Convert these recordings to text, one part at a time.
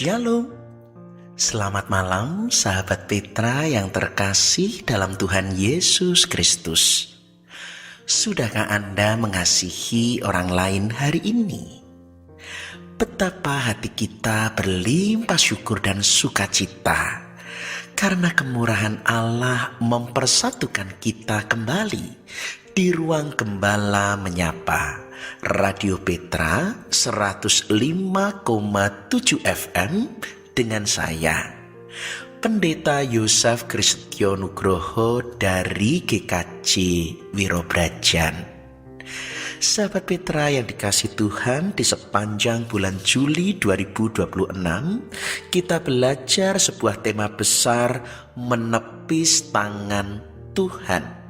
Shalom, selamat malam sahabat Petra yang terkasih dalam Tuhan Yesus Kristus. Sudahkah Anda mengasihi orang lain hari ini? Betapa hati kita berlimpah syukur dan sukacita karena kemurahan Allah mempersatukan kita kembali di ruang Gembala Menyapa. Radio Petra 105,7 FM dengan saya, Pendeta Yosef Kristyo Nugroho dari GKJ Wirobrajan. Sahabat Petra yang dikasih Tuhan, di sepanjang bulan Juli 2026 kita belajar sebuah tema besar, menepis tangan Tuhan.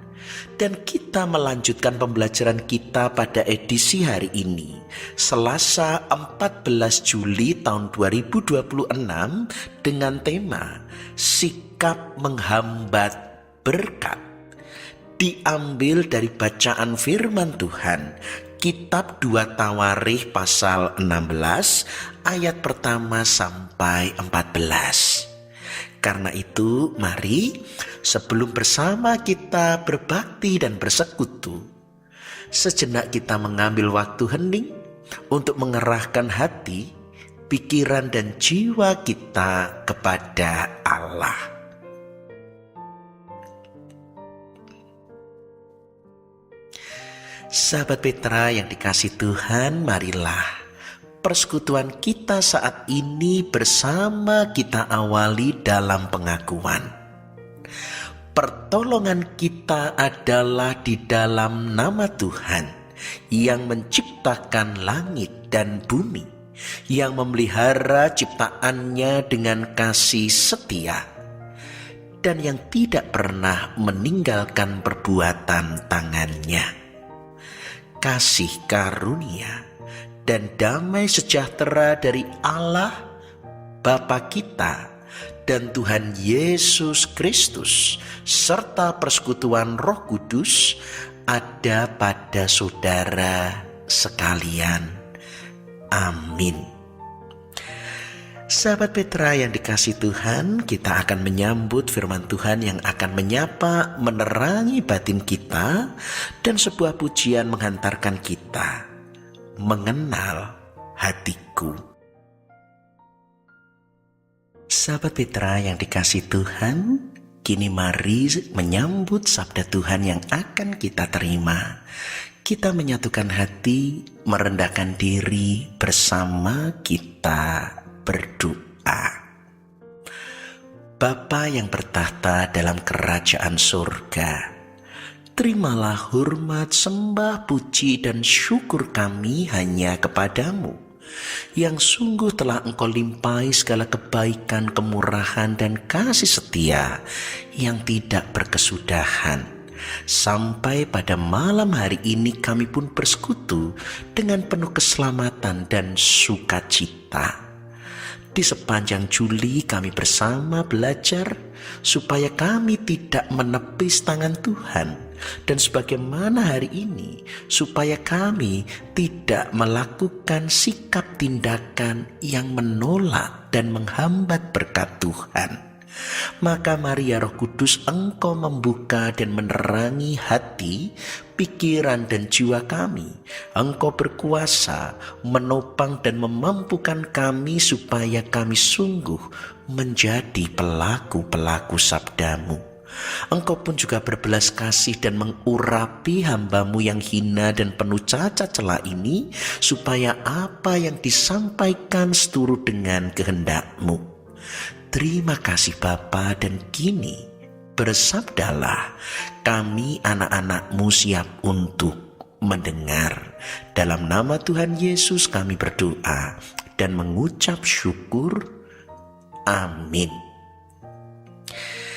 Dan kita melanjutkan pembelajaran kita pada edisi hari ini, Selasa 14 Juli tahun 2026 dengan tema Sikap Menghambat Berkat. Diambil dari bacaan firman Tuhan, Kitab 2 Tawarikh pasal 16 ayat pertama sampai 14. Karena itu, mari sebelum bersama kita berbakti dan bersekutu, sejenak kita mengambil waktu hening untuk mengerahkan hati, pikiran dan jiwa kita kepada Allah. Sahabat Petra yang dikasih Tuhan, marilah persekutuan kita saat ini bersama kita awali dalam pengakuan. Pertolongan kita adalah di dalam nama Tuhan yang menciptakan langit dan bumi, yang memelihara ciptaannya dengan kasih setia, dan yang tidak pernah meninggalkan perbuatan tangannya. Kasih karunia dan damai sejahtera dari Allah Bapa kita dan Tuhan Yesus Kristus serta persekutuan Roh Kudus ada pada saudara sekalian. Amin. Sahabat Petra yang dikasih Tuhan, kita akan menyambut firman Tuhan yang akan menyapa, menerangi batin kita, dan sebuah pujian menghantarkan kita mengenal hatiku. Sahabat Petra yang dikasih Tuhan, kini mari menyambut sabda Tuhan yang akan kita terima. Kita menyatukan hati, merendahkan diri bersama kita berdoa. Bapa yang bertahta dalam kerajaan surga, terimalah hormat, sembah, puji, dan syukur kami hanya kepadamu, yang sungguh telah Engkau limpahi segala kebaikan, kemurahan, dan kasih setia yang tidak berkesudahan. Sampai pada malam hari ini kami pun bersekutu dengan penuh keselamatan dan sukacita. Di sepanjang Juli kami bersama belajar supaya kami tidak menepis tangan Tuhan, dan sebagaimana hari ini supaya kami tidak melakukan sikap tindakan yang menolak dan menghambat berkat Tuhan. Maka mari ya Roh Kudus, Engkau membuka dan menerangi hati, pikiran dan jiwa kami. Engkau berkuasa menopang dan memampukan kami supaya kami sungguh menjadi pelaku-pelaku sabdamu. Engkau pun juga berbelas kasih dan mengurapi hamba-Mu yang hina dan penuh cacat celah ini, supaya apa yang disampaikan seturut dengan kehendak-Mu. Terima kasih Bapa, dan kini bersabdalah, kami anak-anak-Mu siap untuk mendengar. Dalam nama Tuhan Yesus kami berdoa dan mengucap syukur. Amin.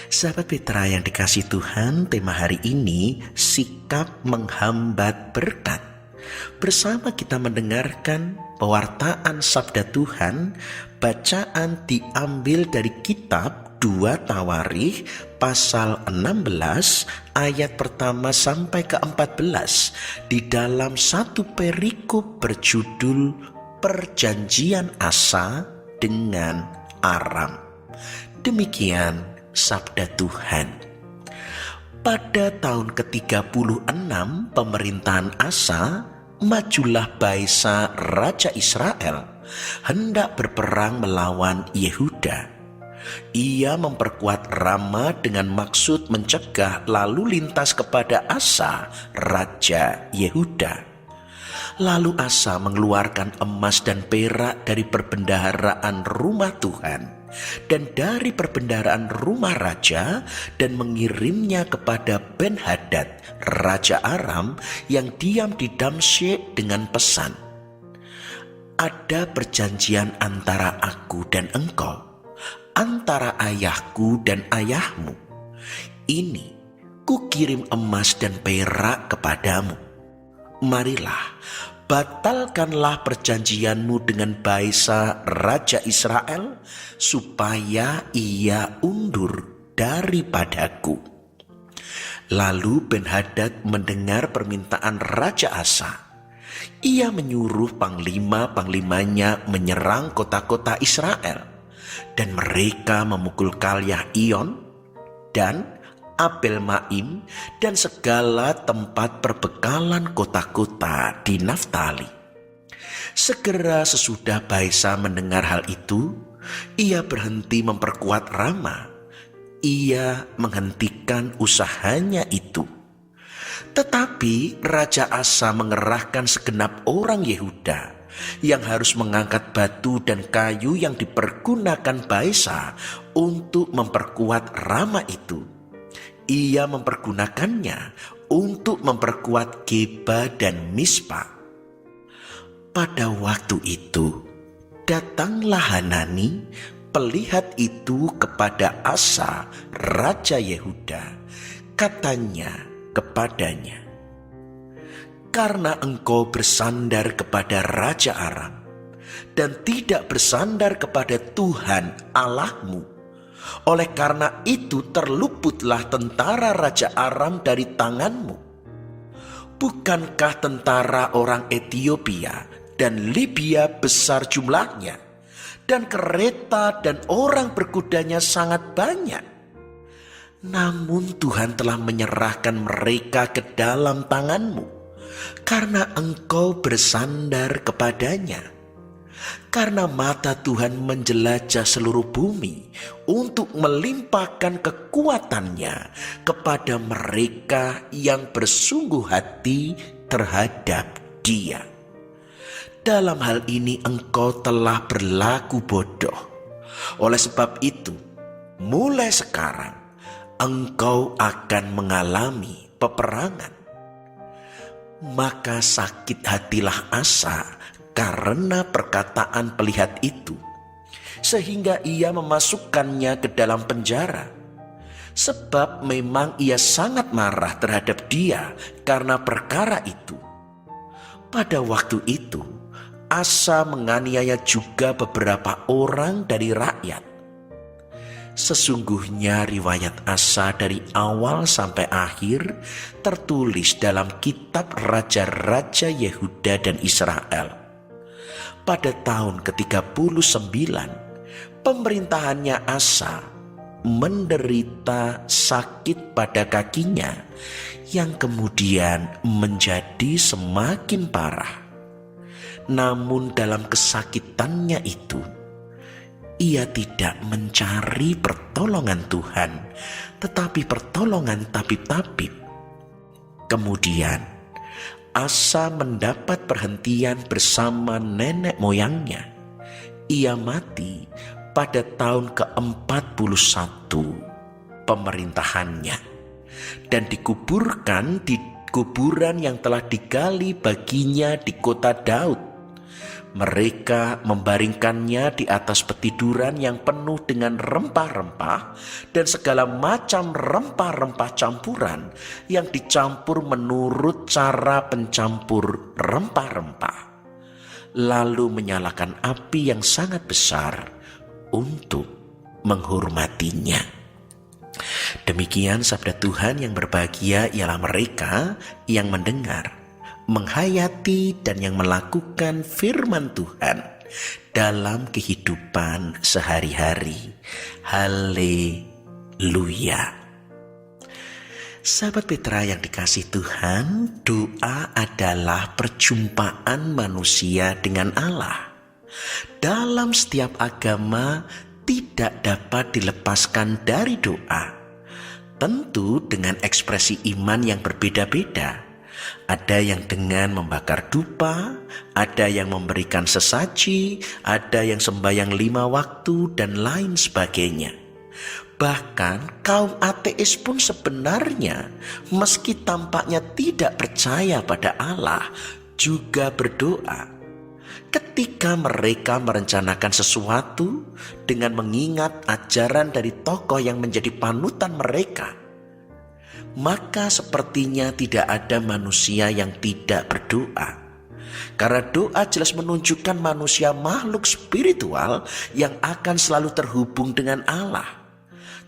Sahabat Petra yang dikasih Tuhan, tema hari ini sikap menghambat berkat. Bersama kita mendengarkan pewartaan sabda Tuhan. Bacaan diambil dari kitab 2 Tawarikh pasal 16 ayat pertama sampai ke-14 di dalam satu perikop berjudul Perjanjian Asa dengan Aram. Demikian sabda Tuhan. Pada tahun ke-36 pemerintahan Asa, majulah Baesa Raja Israel hendak berperang melawan Yehuda. Ia memperkuat Rama dengan maksud mencegah lalu lintas kepada Asa, Raja Yehuda. Lalu Asa mengeluarkan emas dan perak dari perbendaharaan rumah Tuhan dan dari perbendaharaan rumah raja dan mengirimnya kepada Ben-Hadad, Raja Aram yang diam di Damsyik dengan pesan, "Ada perjanjian antara aku dan engkau, antara ayahku dan ayahmu. Ini kukirim emas dan perak kepadamu. Marilah, batalkanlah perjanjianmu dengan Baesa Raja Israel, supaya ia undur daripadaku." Lalu Ben-Hadad mendengar permintaan Raja Asa. Ia menyuruh panglima-panglimanya menyerang kota-kota Israel, dan mereka memukul Kalyah Iyon dan Abel Maim dan segala tempat perbekalan kota-kota di Naftali. Segera sesudah Baesa mendengar hal itu, ia berhenti memperkuat Rama. Ia menghentikan usahanya itu. Tetapi Raja Asa mengerahkan segenap orang Yehuda yang harus mengangkat batu dan kayu yang dipergunakan Baesa untuk memperkuat Rama itu. Ia mempergunakannya untuk memperkuat Geba dan Mispa. Pada waktu itu, datanglah Hanani, pelihat itu kepada Asa, Raja Yehuda. Katanya kepadanya, "Karena engkau bersandar kepada Raja Aram dan tidak bersandar kepada Tuhan Allahmu, oleh karena itu terluputlah tentara Raja Aram dari tanganmu. Bukankah tentara orang Ethiopia dan Libya besar jumlahnya, dan kereta dan orang berkudanya sangat banyak? Namun Tuhan telah menyerahkan mereka ke dalam tanganmu, karena engkau bersandar kepadanya. Karena mata Tuhan menjelajah seluruh bumi untuk melimpahkan kekuatannya kepada mereka yang bersungguh hati terhadap Dia. Dalam hal ini engkau telah berlaku bodoh. Oleh sebab itu, mulai sekarang engkau akan mengalami peperangan." Maka sakit hatilah Asa karena perkataan pelihat itu, sehingga ia memasukkannya ke dalam penjara. Sebab memang ia sangat marah terhadap dia karena perkara itu. Pada waktu itu, Asa menganiaya juga beberapa orang dari rakyat. Sesungguhnya riwayat Asa dari awal sampai akhir tertulis dalam kitab raja-raja Yehuda dan Israel. Pada tahun ke-39 pemerintahannya Asa menderita sakit pada kakinya yang kemudian menjadi semakin parah. Namun dalam kesakitannya itu, ia tidak mencari pertolongan Tuhan, tetapi pertolongan tabib-tabib. Kemudian Asa mendapat perhentian bersama nenek moyangnya. Ia mati pada tahun ke-41 pemerintahannya dan dikuburkan di kuburan yang telah digali baginya di kota Daud. Mereka membaringkannya di atas petiduran yang penuh dengan rempah-rempah dan segala macam rempah-rempah campuran yang dicampur menurut cara pencampur rempah-rempah. Lalu menyalakan api yang sangat besar untuk menghormatinya. Demikian sabda Tuhan. Yang berbahagia ialah mereka yang mendengar, menghayati dan yang melakukan firman Tuhan dalam kehidupan sehari-hari. Haleluya. Sahabat Petra yang dikasihi Tuhan, doa adalah perjumpaan manusia dengan Allah. Dalam setiap agama tidak dapat dilepaskan dari doa. Tentu dengan ekspresi iman yang berbeda-beda. Ada yang dengan membakar dupa, ada yang memberikan sesaji, ada yang sembahyang 5 waktu, dan lain sebagainya. Bahkan kaum ateis pun sebenarnya meski tampaknya tidak percaya pada Allah juga berdoa. Ketika mereka merencanakan sesuatu dengan mengingat ajaran dari tokoh yang menjadi panutan mereka, maka sepertinya tidak ada manusia yang tidak berdoa. Karena doa jelas menunjukkan manusia makhluk spiritual yang akan selalu terhubung dengan Allah.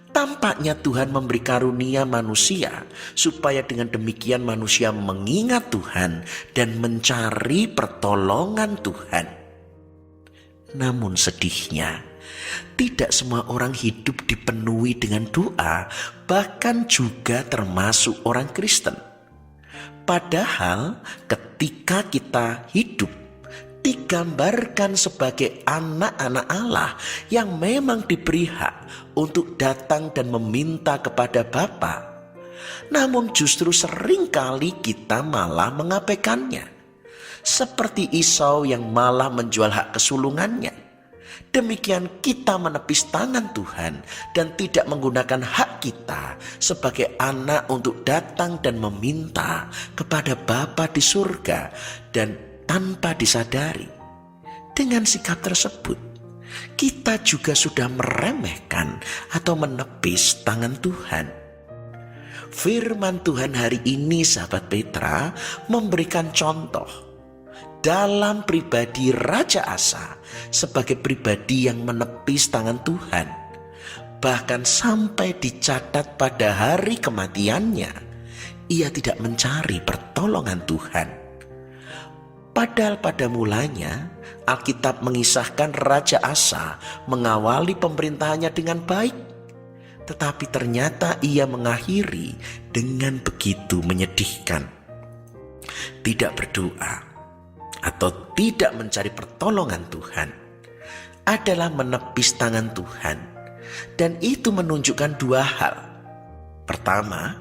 Tampaknya Tuhan memberi karunia manusia supaya dengan demikian manusia mengingat Tuhan dan mencari pertolongan Tuhan. Namun sedihnya, tidak semua orang hidup dipenuhi dengan doa, bahkan juga termasuk orang Kristen. Padahal ketika kita hidup digambarkan sebagai anak-anak Allah yang memang diberi hak untuk datang dan meminta kepada Bapa. Namun justru seringkali kita malah mengabaikannya. Seperti Esau yang malah menjual hak kesulungannya. Demikian kita menepis tangan Tuhan dan tidak menggunakan hak kita sebagai anak untuk datang dan meminta kepada Bapa di surga, dan tanpa disadari, dengan sikap tersebut, kita juga sudah meremehkan atau menepis tangan Tuhan. Firman Tuhan hari ini, sahabat Petra, memberikan contoh dalam pribadi Raja Asa sebagai pribadi yang menepis tangan Tuhan. Bahkan sampai dicatat pada hari kematiannya, ia tidak mencari pertolongan Tuhan. Padahal pada mulanya Alkitab mengisahkan Raja Asa mengawali pemerintahannya dengan baik. Tetapi ternyata ia mengakhiri dengan begitu menyedihkan. Tidak berdoa atau tidak mencari pertolongan Tuhan adalah menepis tangan Tuhan. Dan itu menunjukkan 2 hal. Pertama,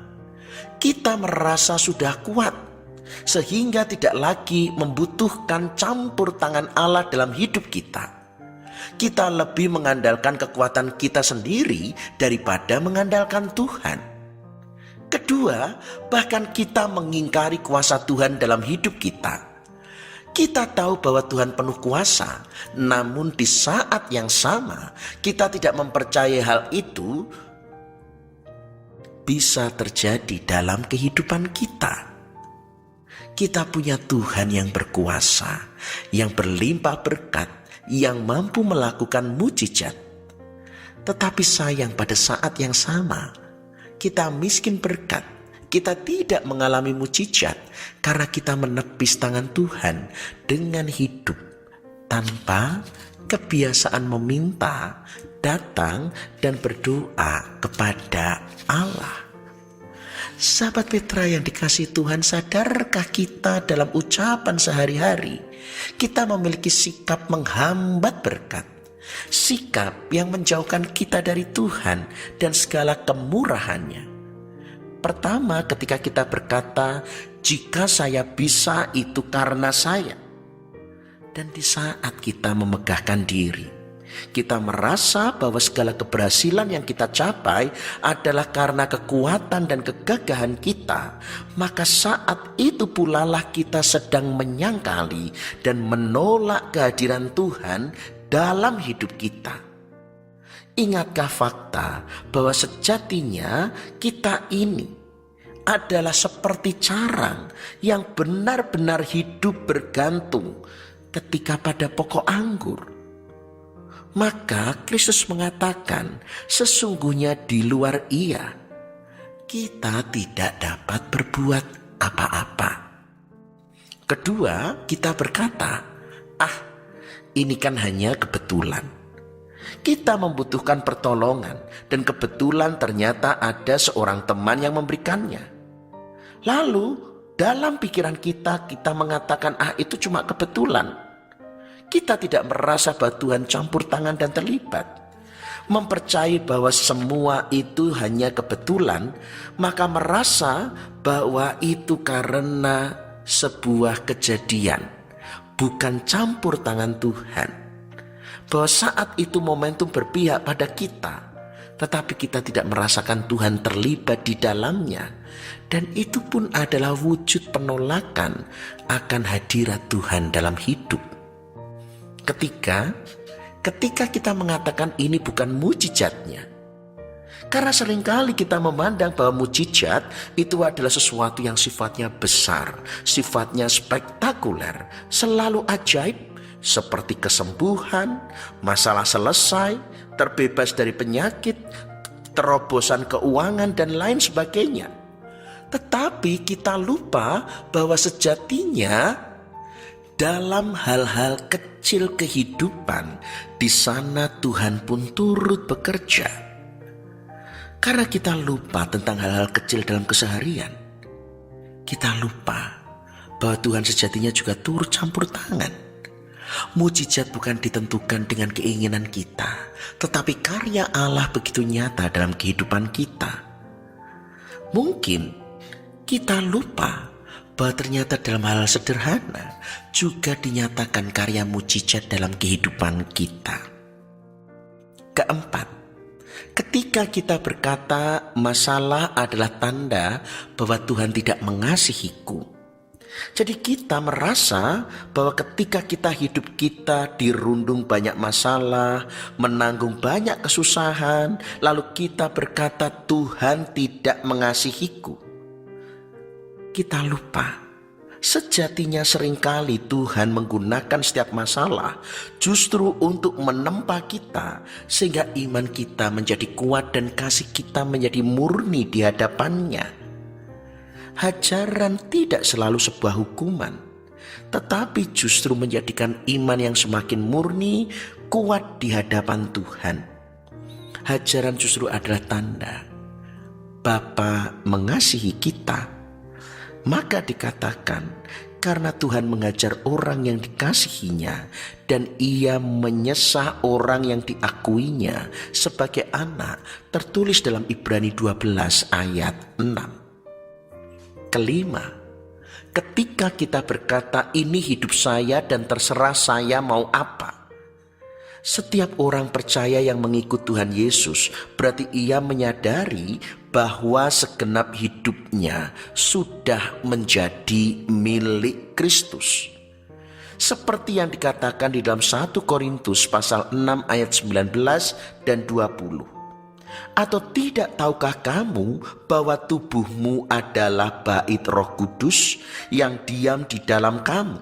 kita merasa sudah kuat sehingga tidak lagi membutuhkan campur tangan Allah dalam hidup kita. Kita lebih mengandalkan kekuatan kita sendiri daripada mengandalkan Tuhan. Kedua, bahkan kita mengingkari kuasa Tuhan dalam hidup kita. Kita tahu bahwa Tuhan penuh kuasa, namun di saat yang sama kita tidak mempercayai hal itu bisa terjadi dalam kehidupan kita. Kita punya Tuhan yang berkuasa, yang berlimpah berkat, yang mampu melakukan mujizat. Tetapi sayang pada saat yang sama, kita miskin berkat, kita tidak mengalami mujizat karena kita menepis tangan Tuhan dengan hidup tanpa kebiasaan meminta, datang dan berdoa kepada Allah. Sahabat Petra yang dikasihi Tuhan, sadarkah kita dalam ucapan sehari-hari kita memiliki sikap menghambat berkat, sikap yang menjauhkan kita dari Tuhan dan segala kemurahannya? Pertama, ketika kita berkata, jika saya bisa itu karena saya. Dan di saat kita memegahkan diri, kita merasa bahwa segala keberhasilan yang kita capai adalah karena kekuatan dan kegagahan kita, maka saat itu pula lah kita sedang menyangkali dan menolak kehadiran Tuhan dalam hidup kita. Ingatkah fakta bahwa sejatinya kita ini adalah seperti carang yang benar-benar hidup bergantung ketika pada pokok anggur? Maka Kristus mengatakan, sesungguhnya di luar Ia, kita tidak dapat berbuat apa-apa. Kedua, kita berkata, ini kan hanya kebetulan. Kita membutuhkan pertolongan dan kebetulan ternyata ada seorang teman yang memberikannya. Lalu dalam pikiran kita mengatakan itu cuma kebetulan. Kita tidak merasa bahwa Tuhan campur tangan dan terlibat. Mempercayai bahwa semua itu hanya kebetulan, maka merasa bahwa itu karena sebuah kejadian, bukan campur tangan Tuhan. Bahwa saat itu momentum berpihak pada kita, tetapi kita tidak merasakan Tuhan terlibat di dalamnya. Dan itu pun adalah wujud penolakan akan hadirat Tuhan dalam hidup. Ketika kita mengatakan ini bukan mujizatnya, karena seringkali kita memandang bahwa mujizat itu adalah sesuatu yang sifatnya besar, sifatnya spektakuler, selalu ajaib, seperti kesembuhan, masalah selesai, terbebas dari penyakit, terobosan keuangan, dan lain sebagainya. Tetapi kita lupa bahwa sejatinya dalam hal-hal kecil kehidupan, di sana Tuhan pun turut bekerja. Karena kita lupa tentang hal-hal kecil dalam keseharian, kita lupa bahwa Tuhan sejatinya juga turut campur tangan. Mujizat bukan ditentukan dengan keinginan kita, tetapi karya Allah begitu nyata dalam kehidupan kita. Mungkin kita lupa bahwa ternyata dalam hal sederhana juga dinyatakan karya mujizat dalam kehidupan kita. Keempat, ketika kita berkata masalah adalah tanda bahwa Tuhan tidak mengasihiku. Jadi kita merasa bahwa ketika kita hidup kita dirundung banyak masalah, menanggung banyak kesusahan, lalu kita berkata Tuhan tidak mengasihiku. Kita lupa, sejatinya seringkali Tuhan menggunakan setiap masalah justru untuk menempa kita, sehingga iman kita menjadi kuat dan kasih kita menjadi murni di hadapannya. Hajaran tidak selalu sebuah hukuman, tetapi justru menjadikan iman yang semakin murni, kuat di hadapan Tuhan. Hajaran justru adalah tanda Bapa mengasihi kita. Maka dikatakan, karena Tuhan mengajar orang yang dikasihinya dan ia menyesah orang yang diakuinya sebagai anak, tertulis dalam Ibrani 12 ayat 6. Kelima, ketika kita berkata ini hidup saya dan terserah saya mau apa. Setiap orang percaya yang mengikut Tuhan Yesus berarti ia menyadari bahwa segenap hidupnya sudah menjadi milik Kristus. Seperti yang dikatakan di dalam 1 Korintus pasal 6 ayat 19 dan 20. Atau tidak tahukah kamu bahwa tubuhmu adalah bait Roh Kudus yang diam di dalam kamu?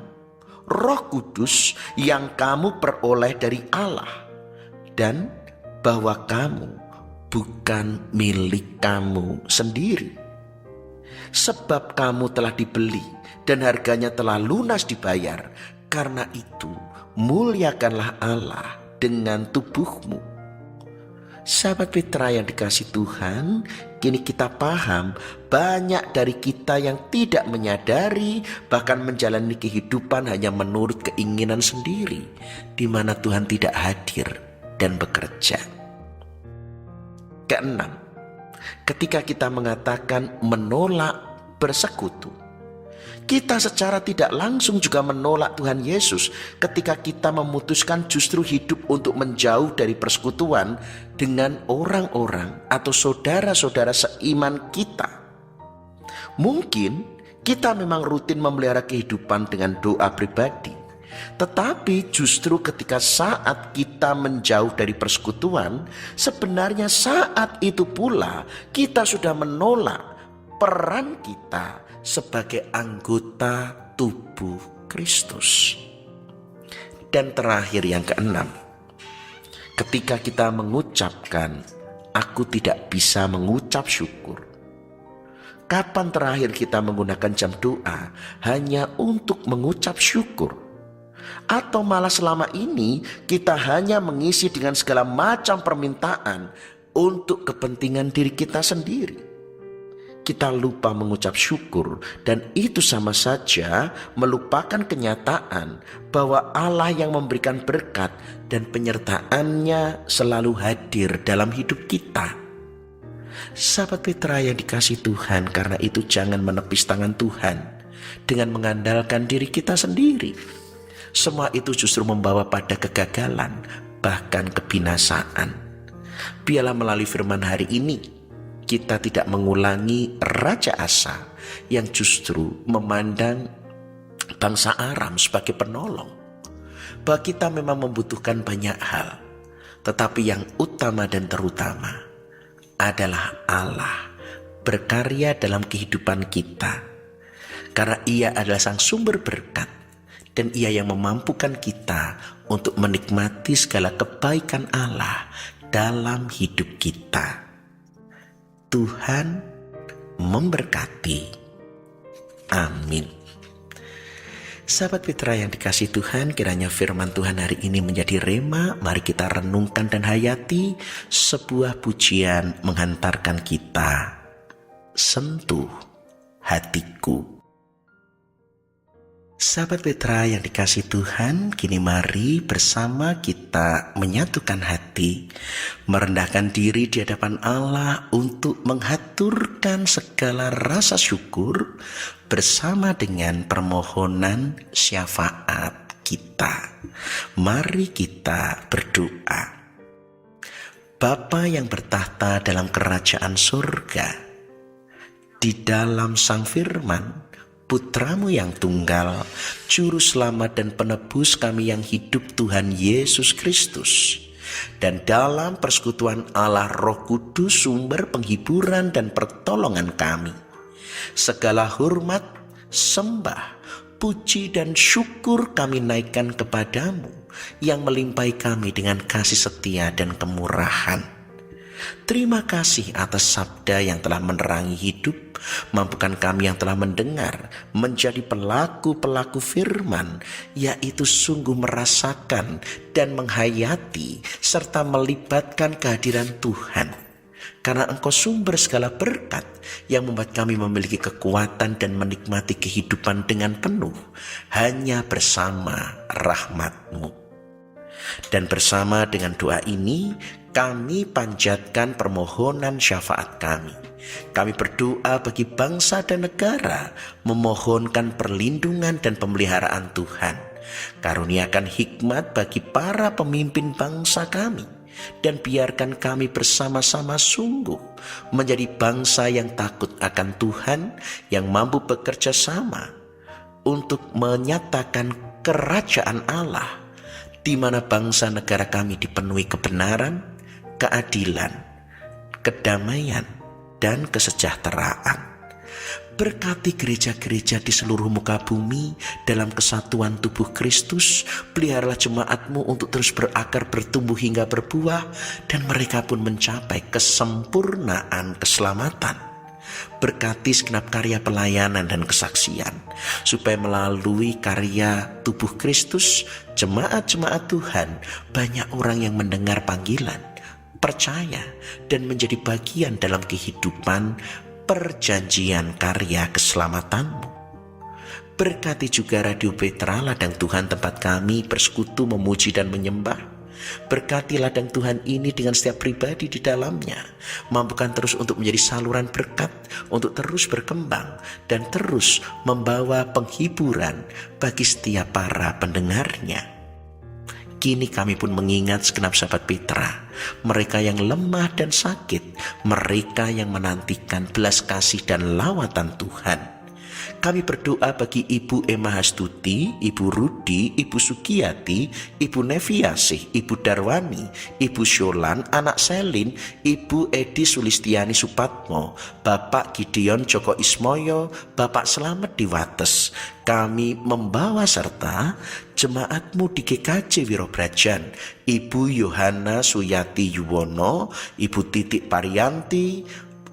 Roh Kudus yang kamu peroleh dari Allah, dan bahwa kamu bukan milik kamu sendiri. Sebab kamu telah dibeli dan harganya telah lunas dibayar. Karena itu muliakanlah Allah dengan tubuhmu. Sahabat Petra yang dikasihi Tuhan, kini kita paham banyak dari kita yang tidak menyadari, bahkan menjalani kehidupan hanya menurut keinginan sendiri, di mana Tuhan tidak hadir dan bekerja. Keenam, ketika kita mengatakan menolak bersekutu, kita secara tidak langsung juga menolak Tuhan Yesus ketika kita memutuskan justru hidup untuk menjauh dari persekutuan dengan orang-orang atau saudara-saudara seiman kita. Mungkin kita memang rutin memelihara kehidupan dengan doa pribadi, tetapi justru ketika saat kita menjauh dari persekutuan, sebenarnya saat itu pula kita sudah menolak peran kita sebagai anggota tubuh Kristus. Dan terakhir yang keenam, ketika kita mengucapkan aku tidak bisa mengucap syukur. Kapan terakhir kita menggunakan jam doa hanya untuk mengucap syukur? Atau malah selama ini kita hanya mengisi dengan segala macam permintaan untuk kepentingan diri kita sendiri. Kita lupa mengucap syukur, dan itu sama saja melupakan kenyataan bahwa Allah yang memberikan berkat dan penyertaannya selalu hadir dalam hidup kita. Sahabat Petra yang dikasihi Tuhan, karena itu jangan menepis tangan Tuhan dengan mengandalkan diri kita sendiri. Semua itu justru membawa pada kegagalan, bahkan kebinasaan. Biarlah melalui firman hari ini kita tidak mengulangi Raja Asa yang justru memandang bangsa Aram sebagai penolong. Bahwa kita memang membutuhkan banyak hal, tetapi yang utama dan terutama adalah Allah berkarya dalam kehidupan kita. Karena Ia adalah sang sumber berkat, dan Ia yang memampukan kita untuk menikmati segala kebaikan Allah dalam hidup kita. Tuhan memberkati. Amin. Sahabat Petra yang dikasihi Tuhan, kiranya firman Tuhan hari ini menjadi rema. Mari kita renungkan dan hayati sebuah pujian menghantarkan kita. Sentuh hatiku. Sahabat Petra yang dikasihi Tuhan, kini mari bersama kita menyatukan hati, merendahkan diri di hadapan Allah untuk menghaturkan segala rasa syukur bersama dengan permohonan syafaat kita. Mari kita berdoa. Bapa yang bertahta dalam kerajaan surga, di dalam sang firman, Putramu yang tunggal, Juru Selamat dan Penebus kami yang hidup, Tuhan Yesus Kristus, dan dalam persekutuan Allah Roh Kudus, sumber penghiburan dan pertolongan kami, segala hormat, sembah, puji dan syukur kami naikkan kepadamu yang melimpahi kami dengan kasih setia dan kemurahan. Terima kasih atas sabda yang telah menerangi hidup. Mampukan kami yang telah mendengar menjadi pelaku-pelaku firman, yaitu sungguh merasakan dan menghayati serta melibatkan kehadiran Tuhan. Karena Engkau sumber segala berkat yang membuat kami memiliki kekuatan dan menikmati kehidupan dengan penuh hanya bersama rahmat-Mu. Dan bersama dengan doa ini kami panjatkan permohonan syafaat kami. Kami berdoa bagi bangsa dan negara, memohonkan perlindungan dan pemeliharaan Tuhan. Karuniakan hikmat bagi para pemimpin bangsa kami, dan biarkan kami bersama-sama sungguh menjadi bangsa yang takut akan Tuhan, yang mampu bekerja sama untuk menyatakan kerajaan Allah, di mana bangsa negara kami dipenuhi kebenaran, keadilan, kedamaian, dan kesejahteraan. Berkati gereja-gereja di seluruh muka bumi dalam kesatuan tubuh Kristus. Peliharalah jemaat-Mu untuk terus berakar, bertumbuh hingga berbuah, dan mereka pun mencapai kesempurnaan keselamatan. Berkati segenap karya pelayanan dan kesaksian, supaya melalui karya tubuh Kristus, jemaat-jemaat Tuhan, banyak orang yang mendengar panggilan, percaya, dan menjadi bagian dalam kehidupan perjanjian karya keselamatan-Mu. Berkati juga Radio Petra, ladang Tuhan tempat kami bersekutu, memuji dan menyembah. Berkati ladang Tuhan ini dengan setiap pribadi di dalamnya. Mampukan terus untuk menjadi saluran berkat, untuk terus berkembang dan terus membawa penghiburan bagi setiap para pendengarnya. Kini kami pun mengingat segenap sahabat Petra, mereka yang lemah dan sakit, mereka yang menantikan belas kasih dan lawatan Tuhan. Kami berdoa bagi Ibu Emma Hastuti, Ibu Rudi, Ibu Sukiyati, Ibu Neviasih, Ibu Darwani, Ibu Syolan, Anak Selin, Ibu Edi Sulistiani Supatmo, Bapak Gideon Joko Ismoyo, Bapak Slamet di Wates. Kami membawa serta jemaat-Mu di GKJ Wirobrajan, Ibu Yohana Suyati Yuwono, Ibu Titik Parianti,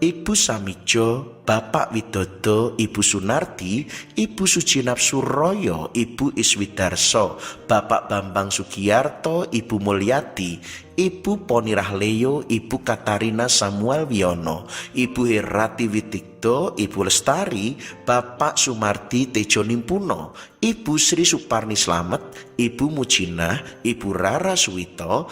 Ibu Samijo, Bapak Widodo, Ibu Sunardi, Ibu Sujinap Suroyo, Ibu Iswidarso, Bapak Bambang Sugiyarto, Ibu Mulyati, Ibu Poni Rahleyo, Ibu Katarina Samuel Wiono, Ibu Herati Witikdo, Ibu Lestari, Bapak Sumardi Tejo Nimpuno, Ibu Sri Suparni Slamet, Ibu Mujinah, Ibu Rara Suwito,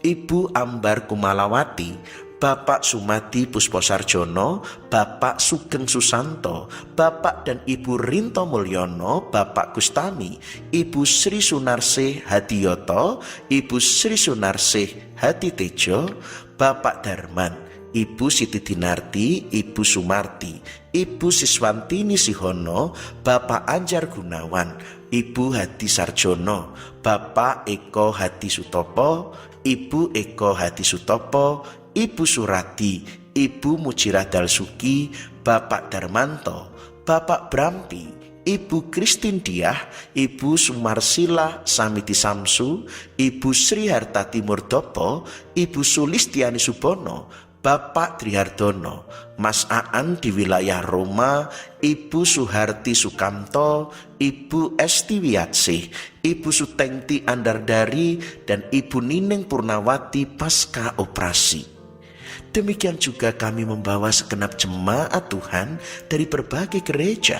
Ibu Ambar Kumalawati, Bapak Sumadi Pusposarjono, Bapak Sugeng Susanto, Bapak dan Ibu Rinto Mulyono, Bapak Gustami, Ibu Sri Sunarsih Hadiyoto, Ibu Sri Sunarsih Haditejo, Bapak Darman, Ibu Siti Dinarti, Ibu Sumarti, Ibu Siswantini Sihono, Bapak Anjar Gunawan, Ibu Hadi Sarjono, Bapak Eko Hadi Sutopo, Ibu Eko Hadi Sutopo, Ibu Surati, Ibu Mujirah Dalsuki, Bapak Darmanto, Bapak Brampi, Ibu Kristin Diah, Ibu Sumarsila Samiti Samsu, Ibu Sri Hartati Murdopo, Ibu Sulistiani Subono, Bapak Trihardono, Mas Aan di wilayah Roma, Ibu Suharti Sukamto, Ibu Esti Wiyatsih, Ibu Sutengti Andardari, dan Ibu Nining Purnawati pasca operasi. Demikian juga kami membawa segenap jemaat Tuhan dari berbagai gereja,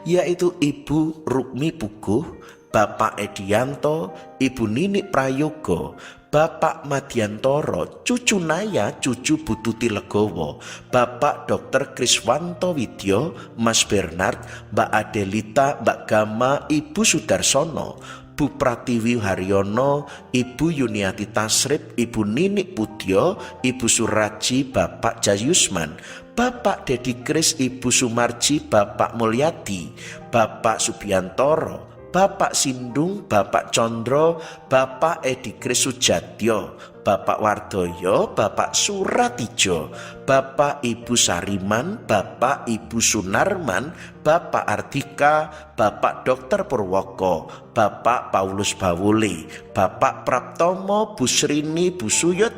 yaitu Ibu Rukmi Puguh, Bapak Edianto, Ibu Nini Prayogo, Bapak Madiantoro, cucu Naya, cucu Bututi Legowo, Bapak Dr. Kriswanto Widyo, Mas Bernard, Mbak Adelita, Mbak Gama, Ibu Sudarsono, Bu Pratiwi Haryono, Ibu Yuniati Tasrip, Ibu Nini Putyo, Ibu Suraji, Bapak Jayusman, Bapak Dedi Kris, Ibu Sumarji, Bapak Mulyati, Bapak Subiantoro, Bapak Sindung, Bapak Condro, Bapak Edi Kris Sujatyo, Bapak Wardoyo, Bapak Suratijo, Bapak Ibu Sariman, Bapak Ibu Sunarman, Bapak Ardika, Bapak Dr. Purwoko, Bapak Paulus Bawuli, Bapak Praptomo, Bu Srini, Bu Suyut,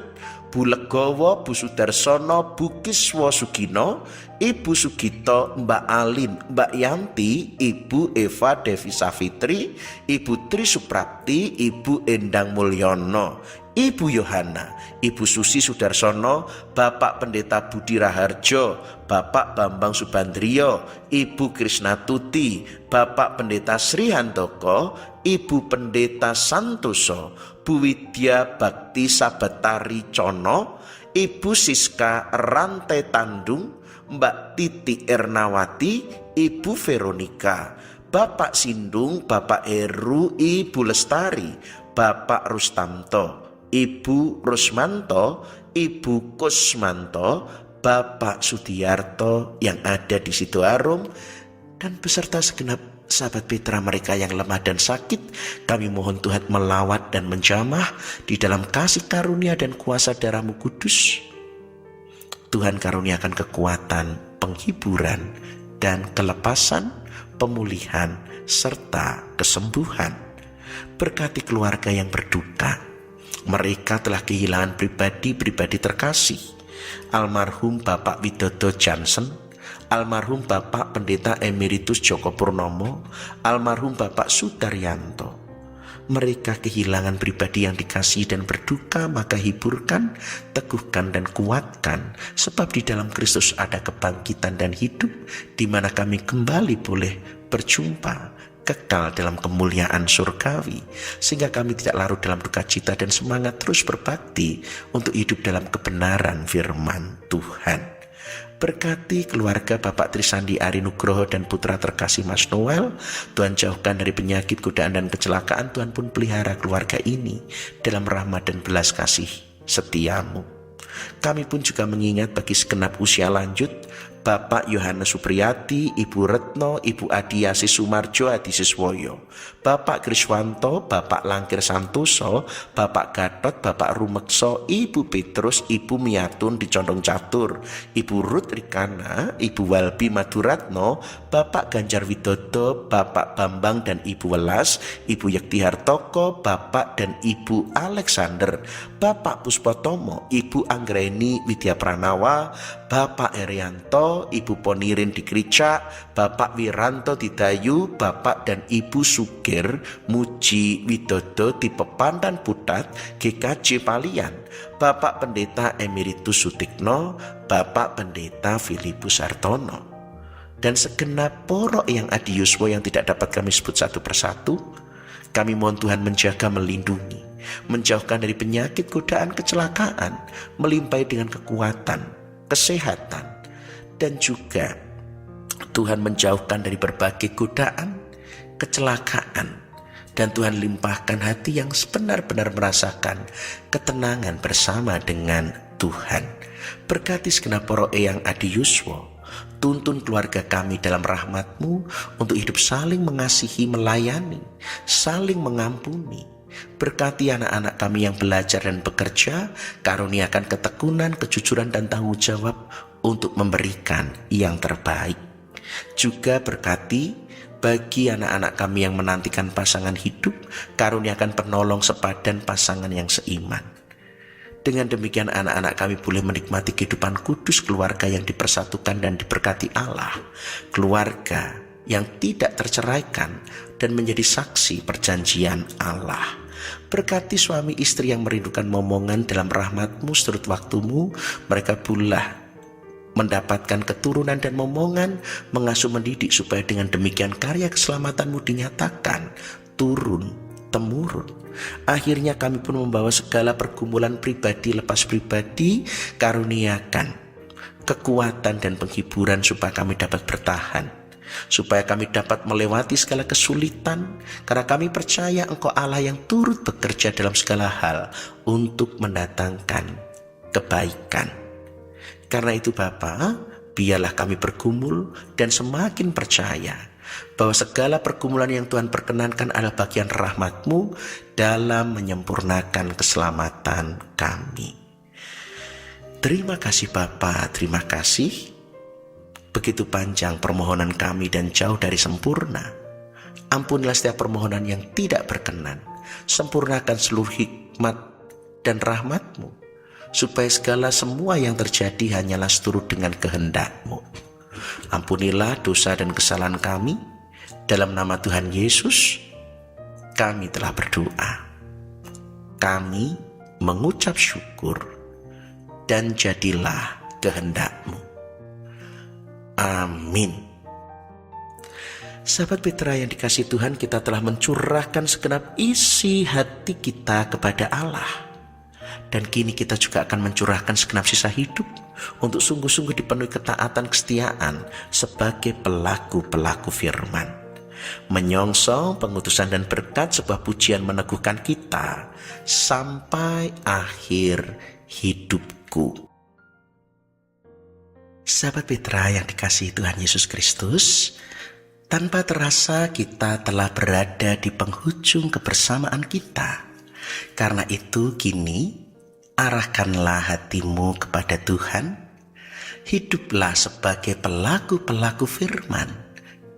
Bu Legowo, Bu Sudarsono, Bu Kiswo Sugino, Ibu Sugito, Mbak Alin, Mbak Yanti, Ibu Eva Devi Safitri, Ibu Tri Suprapti, Ibu Endang Mulyono, Ibu Yohana, Ibu Susi Sudarsono, Bapak Pendeta Budi Raharjo, Bapak Bambang Subandrio, Ibu Krisnatuti, Bapak Pendeta Sri Handoko, Ibu Pendeta Santoso, Bu Widya Bakti Sabatari Cono, Ibu Siska Rantai Tandung, Mbak Titi Ernawati, Ibu Veronika, Bapak Sindung, Bapak Heru, Ibu Lestari, Bapak Rustamto, Ibu Rusmanto, Ibu Kusmanto, Bapak Sudiyarto yang ada di Sidoarum, dan beserta segenap sahabat Petra mereka yang lemah dan sakit. Kami mohon Tuhan melawat dan menjamah di dalam kasih karunia dan kuasa darah-Mu kudus. Tuhan karuniakan kekuatan, penghiburan, dan kelepasan, pemulihan, serta kesembuhan. Berkati keluarga yang berduka. Mereka telah kehilangan pribadi-pribadi terkasih. Almarhum Bapak Widodo Johnson, almarhum Bapak Pendeta Emeritus Joko Purnomo, almarhum Bapak Sudaryanto. Mereka kehilangan pribadi yang dikasihi dan berduka, maka hiburkan, teguhkan, dan kuatkan, sebab di dalam Kristus ada kebangkitan dan hidup, di mana kami kembali boleh berjumpa, kekal dalam kemuliaan surgawi, sehingga kami tidak larut dalam duka cita dan semangat terus berbakti untuk hidup dalam kebenaran firman Tuhan. Berkati keluarga Bapak Trisandi Ari Nugroho dan putra terkasih Mas Noel. Tuhan jauhkan dari penyakit, godaan, dan kecelakaan. Tuhan pun pelihara keluarga ini dalam rahmat dan belas kasih setia-Mu. Kami pun juga mengingat bagi segenap usia lanjut, Bapak Yohanes Supriyati, Ibu Retno, Ibu Adiasi Sumarjo Adisiswoyo, Bapak Kriswanto, Bapak Langkir Santoso, Bapak Gatot, Bapak Rumekso, Ibu Petrus, Ibu Miatun di Condong Catur, Ibu Ruth Rikana, Ibu Walbi Maduratno, Bapak Ganjar Widodo, Bapak Bambang dan Ibu Welas, Ibu Yekti Hartoko, Bapak dan Ibu Alexander, Bapak Puspotomo, Ibu Anggreni Widya Pranawa, Bapak Erianto, Ibu Ponirin di Gereja, Bapak Wiranto di Dayu, Bapak dan Ibu Sugir Muji Widodo di Pepandan Putat GKJ Palian, Bapak Pendeta Emeritus Sutikno, Bapak Pendeta Filipus Hartono, dan segenap porok yang adi yuswa yang tidak dapat kami sebut satu persatu. Kami mohon Tuhan menjaga, melindungi, menjauhkan dari penyakit, godaan, kecelakaan, melimpahi dengan kekuatan, kesehatan, dan juga Tuhan menjauhkan dari berbagai godaan, kecelakaan, dan Tuhan limpahkan hati yang benar-benar merasakan ketenangan bersama dengan Tuhan. Berkati segenap poro yang adi yuswa, tuntun keluarga kami dalam rahmat-Mu untuk hidup saling mengasihi, melayani, saling mengampuni. Berkati anak-anak kami yang belajar dan bekerja, karuniakan ketekunan, kejujuran, dan tanggung jawab untuk memberikan yang terbaik. Juga berkati bagi anak-anak kami yang menantikan pasangan hidup, karuniakan penolong sepadan pasangan yang seiman. Dengan demikian anak-anak kami boleh menikmati kehidupan kudus keluarga yang dipersatukan dan diberkati Allah, keluarga yang tidak terceraikan dan menjadi saksi perjanjian Allah. Berkati suami istri yang merindukan momongan dalam rahmat-Mu seturut waktu-Mu, mereka pula mendapatkan keturunan dan momongan, mengasuh mendidik supaya dengan demikian karya keselamatan-Mu dinyatakan turun temurun. Akhirnya kami pun membawa segala pergumulan pribadi lepas pribadi, karuniakan kekuatan dan penghiburan supaya kami dapat bertahan, supaya kami dapat melewati segala kesulitan, karena kami percaya Engkau Allah yang turut bekerja dalam segala hal untuk mendatangkan kebaikan. Karena itu Bapa, biarlah kami bergumul dan semakin percaya bahwa segala pergumulan yang Tuhan perkenankan adalah bagian rahmat-Mu dalam menyempurnakan keselamatan kami. Terima kasih Bapa, terima kasih. Begitu panjang permohonan kami dan jauh dari sempurna. Ampunilah setiap permohonan yang tidak berkenan. Sempurnakan seluruh hikmat dan rahmat-Mu, supaya segala semua yang terjadi hanyalah seturut dengan kehendak-Mu. Ampunilah dosa dan kesalahan kami. Dalam nama Tuhan Yesus, kami telah berdoa. Kami mengucap syukur, dan jadilah kehendak-Mu. Amin. Sahabat Petra yang dikasihi Tuhan, kita telah mencurahkan segenap isi hati kita kepada Allah. Dan kini kita juga akan mencurahkan segenap sisa hidup untuk sungguh-sungguh dipenuhi ketaatan kesetiaan sebagai pelaku-pelaku firman. Menyongsong pengutusan dan berkat sebuah pujian meneguhkan kita sampai akhir hidupku. Sahabat Petra yang dikasihi Tuhan Yesus Kristus, tanpa terasa kita telah berada di penghujung kebersamaan kita. Karena itu kini arahkanlah hatimu kepada Tuhan, hiduplah sebagai pelaku-pelaku firman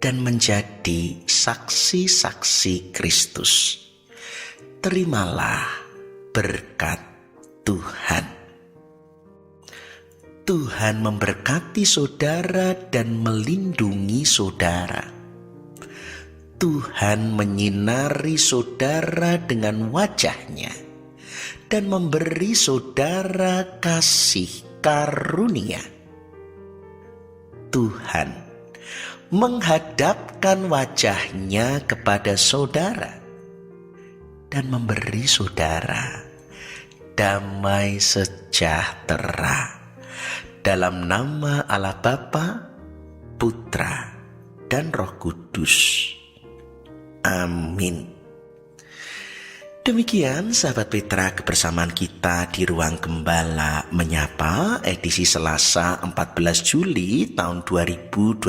dan menjadi saksi-saksi Kristus. Terimalah berkat Tuhan. Tuhan memberkati saudara dan melindungi saudara. Tuhan menyinari saudara dengan wajah-Nya dan memberi saudara kasih karunia. Tuhan menghadapkan wajah-Nya kepada saudara dan memberi saudara damai sejahtera. Dalam nama Allah Bapa, Putra, dan Roh Kudus. Amin. Demikian sahabat Petra, kebersamaan kita di Ruang Gembala Menyapa edisi Selasa 14 Juli tahun 2026.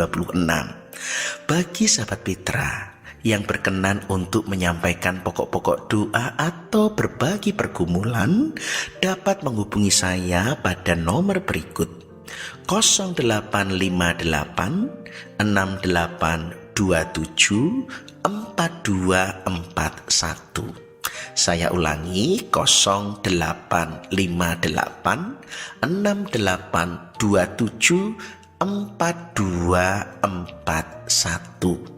Bagi sahabat Petra yang berkenan untuk menyampaikan pokok-pokok doa atau berbagi pergumulan, dapat menghubungi saya pada nomor berikut 0858 6827 4241. Saya ulangi 085868274241.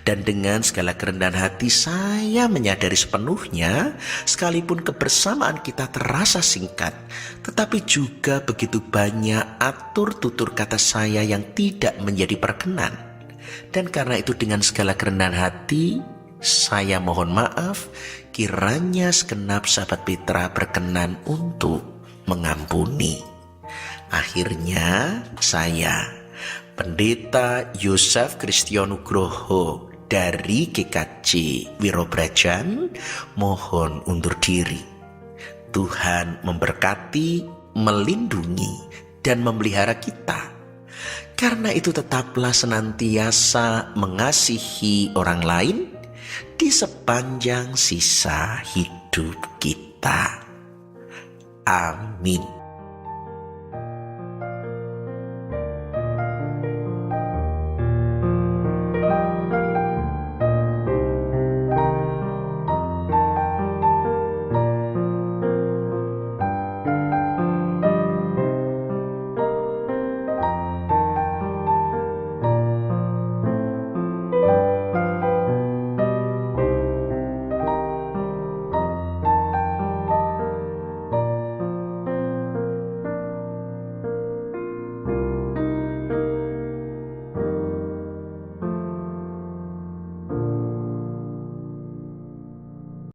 Dan dengan segala kerendahan hati saya menyadari sepenuhnya, sekalipun kebersamaan kita terasa singkat, tetapi juga begitu banyak atur tutur kata saya yang tidak menjadi perkenan. Dan karena itu dengan segala kerendahan hati, saya mohon maaf kiranya segenap sahabat Petra berkenan untuk mengampuni. Akhirnya saya, Pendeta Yosef Kristianugroho dari GKJ Wirobrajan, mohon undur diri. Tuhan memberkati, melindungi, dan memelihara kita. Karena itu tetaplah senantiasa mengasihi orang lain di sepanjang sisa hidup kita. Amin.